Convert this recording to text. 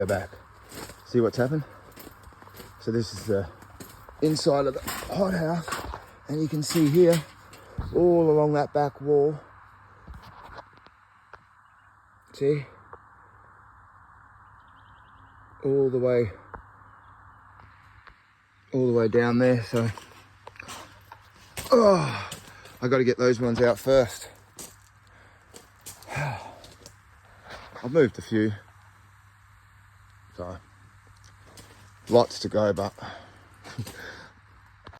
Go back, see what's happened. So this is the inside of the hothouse, and you can see here, all along that back wall, see, all the way down there. So, oh, I got to get those ones out first. I've moved a few, so lots to go, but